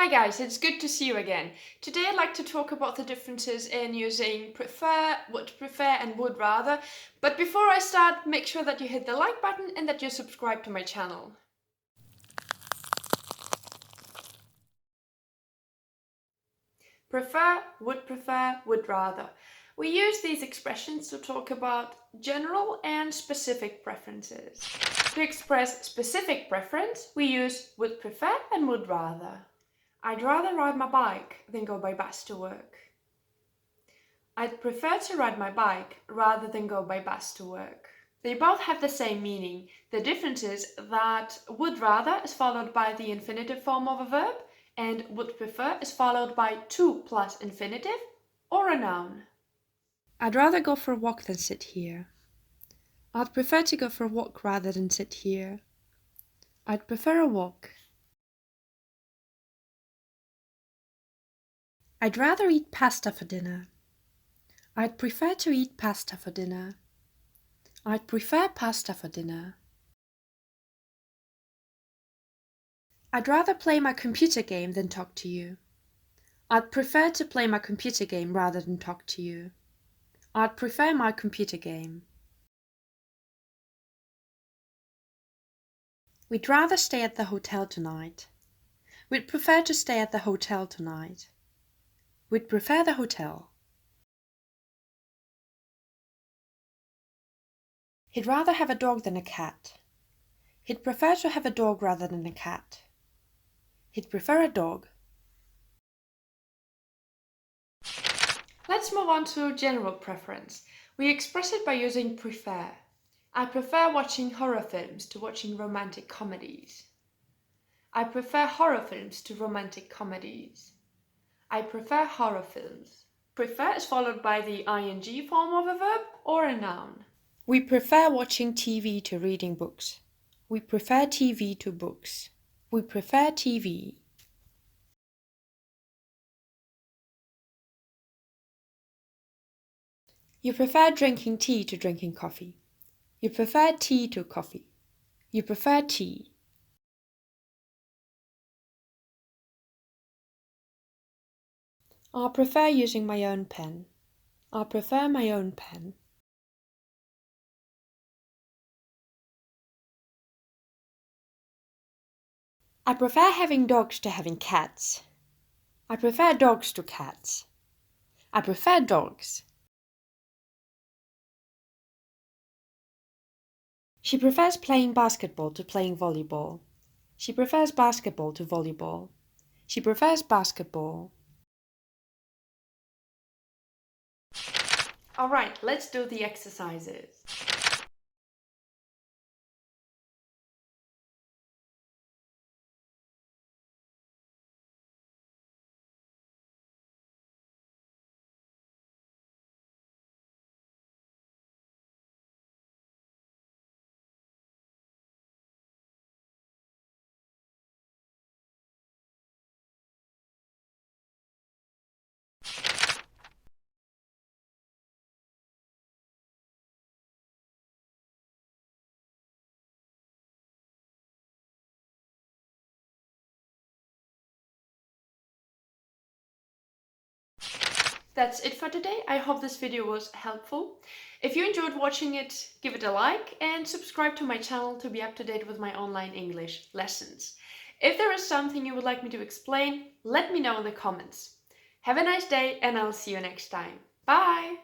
Hi guys, it's good to see you again. Today I'd like to talk about the differences in using prefer, would prefer and would rather. But before I start, make sure that you hit the like button and that you subscribe to my channel. Prefer, would rather. We use these expressions to talk about general and specific preferences. To express specific preference, we use would prefer and would rather. I'd rather ride my bike than go by bus to work. I'd prefer to ride my bike rather than go by bus to work. They both have the same meaning. The difference is that would rather is followed by the infinitive form of a verb, and would prefer is followed by to plus infinitive or a noun. I'd rather go for a walk than sit here. I'd prefer to go for a walk rather than sit here. I'd prefer a walk. I'd rather eat pasta for dinner. I'd prefer to eat pasta for dinner. I'd prefer pasta for dinner. I'd rather play my computer game than talk to you. I'd prefer to play my computer game rather than talk to you. I'd prefer my computer game. We'd rather stay at the hotel tonight. We'd prefer to stay at the hotel tonight. We'd prefer the hotel. He'd rather have a dog than a cat. He'd prefer to have a dog rather than a cat. He'd prefer a dog. Let's move on to general preference. We express it by using prefer. I prefer watching horror films to watching romantic comedies. I prefer horror films to romantic comedies. I prefer horror films. Prefer is followed by the ing form of a verb or a noun. We prefer watching TV to reading books. We prefer TV to books. We prefer TV. You prefer drinking tea to drinking coffee. You prefer tea to coffee. You prefer tea. I prefer using my own pen. I prefer my own pen. I prefer having dogs to having cats. I prefer dogs to cats. I prefer dogs. She prefers playing basketball to playing volleyball. She prefers basketball to volleyball. She prefers basketball. Alright, let's do the exercises. That's it for today. I hope this video was helpful. If you enjoyed watching it, give it a like and subscribe to my channel to be up to date with my online English lessons. If there is something you would like me to explain, let me know in the comments. Have a nice day and I'll see you next time. Bye!